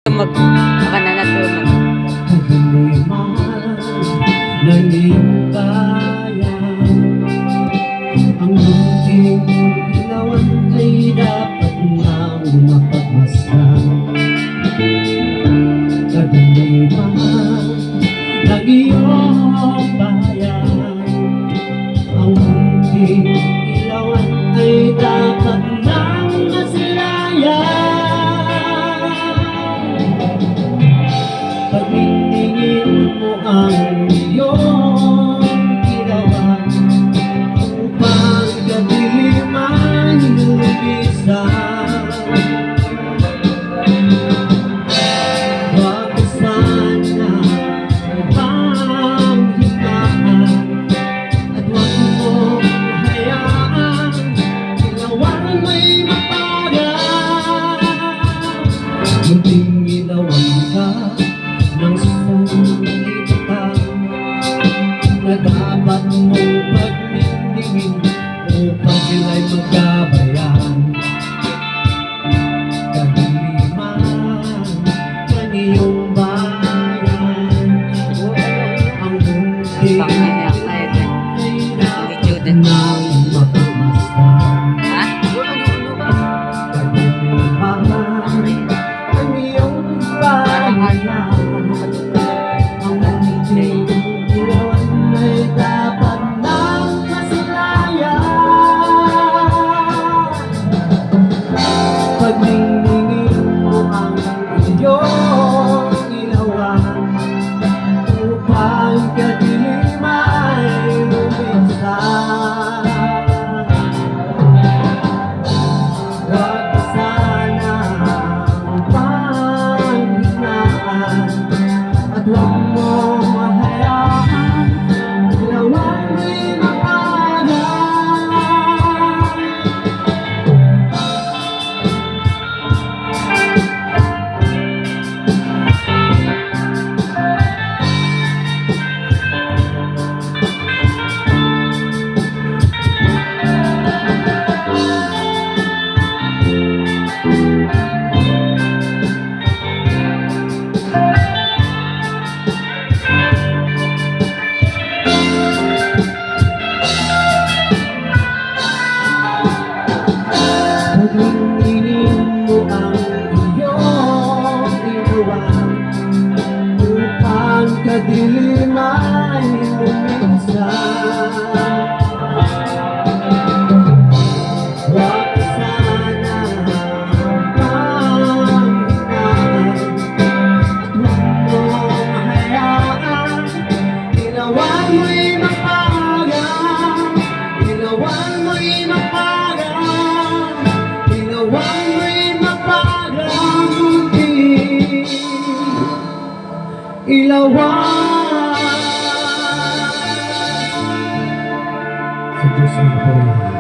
Baka na natunan. Ng iyong bayan, ang munting ilawan ay dapat nang mapagmasdan. Kadaliman ng iyong bayan, ang munting ilawan ay dapat nang masilayan. Pagtingin mo ang iyong ilawan upang kadiliman lumisan. Huwag ka sana panghinaan at huwag mo hayaan ilawan mo'y mapagal. Munting ilawan ka ng sanlibutan na dapat mong pagniningin upang sila'y magkabayan. Kadiliman ng iyong bayan, ang munting Panghiyak na yun eh. ay dapat Student. nang mapagmasdan. Ha? Kadiliman ng iyong bayan, ang munting ilawan ay dapat nang masilayan. Pagniningin mo ang iyong ilawan upang kadiliman lumisan. Huwag ka sanang panghinaan at huwag mo mahayaan ilawan mo'y mapagal. Pagniningin mo ang iyong ilawan upang kadiliman lumisan. Huwag ka sana panghinaan at huwag mo mahayaan ilawan mo'y mapagal. Ilawan mo'y mapagal. Ilawan mo'y mapagal. Munting ilawan. Sa Diyos ang purihan.